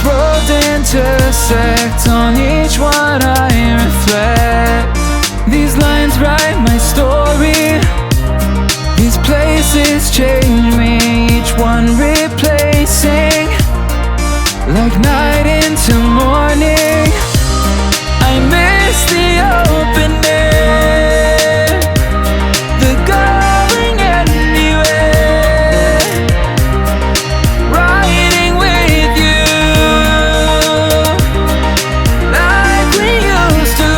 roads intersect, on each one I reflect. These lines write my story, these places change me, each one replacing, like night into morning. I miss the open air, the going anywhere, riding with you like we used to.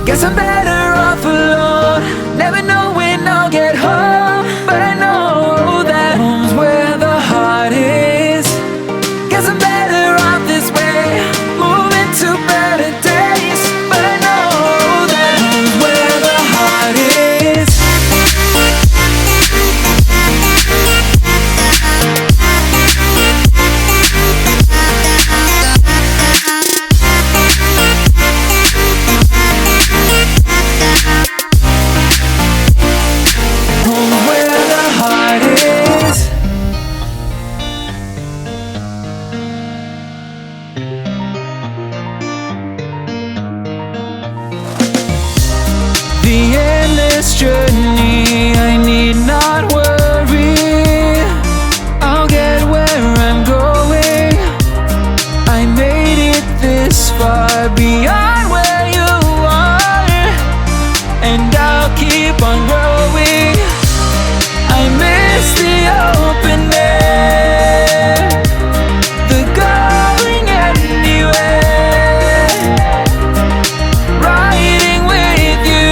Guess I'm better off alone, never know when I'll get home, but I know that home's where the heart is. Guess I'm better off this way, moving to better days, but I know that home's where the heart is. Home's where the heart is. The endless journey, I need not worry, I'll get where I'm going. I made it this far, beyond where you are, and I'll keep on growing. I miss the open air, the going anywhere, riding with you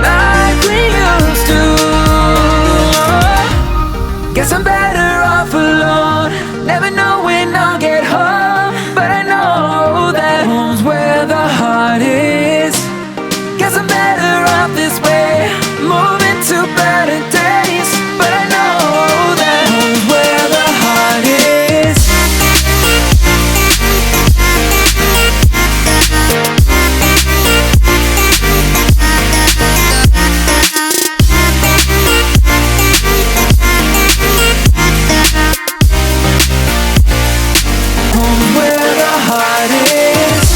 like we used to. Guess I'm better off alone, never know when I'll get home, but I know that home's where the heart is. Guess I'm better off this way, moving to better days, but I know that home's where the heart is. Home's where the heart is.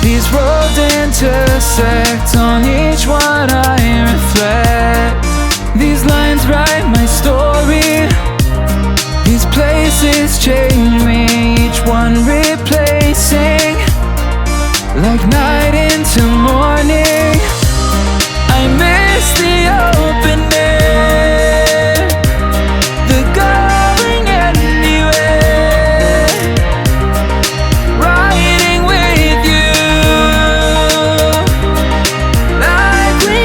These roads intersect, on each one I reflect. These lines write my story, these places change me, each one replacing, like night into morning. I miss the open air, the going anywhere, riding with you like we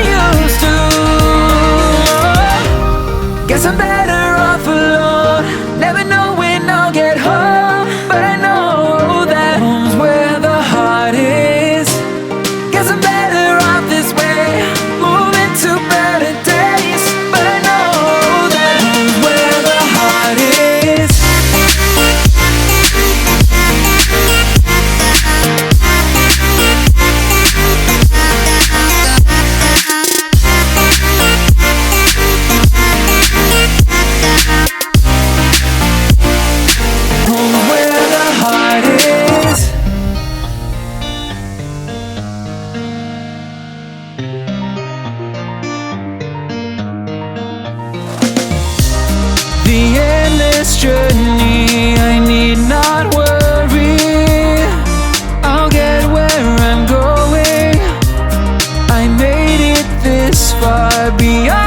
far beyond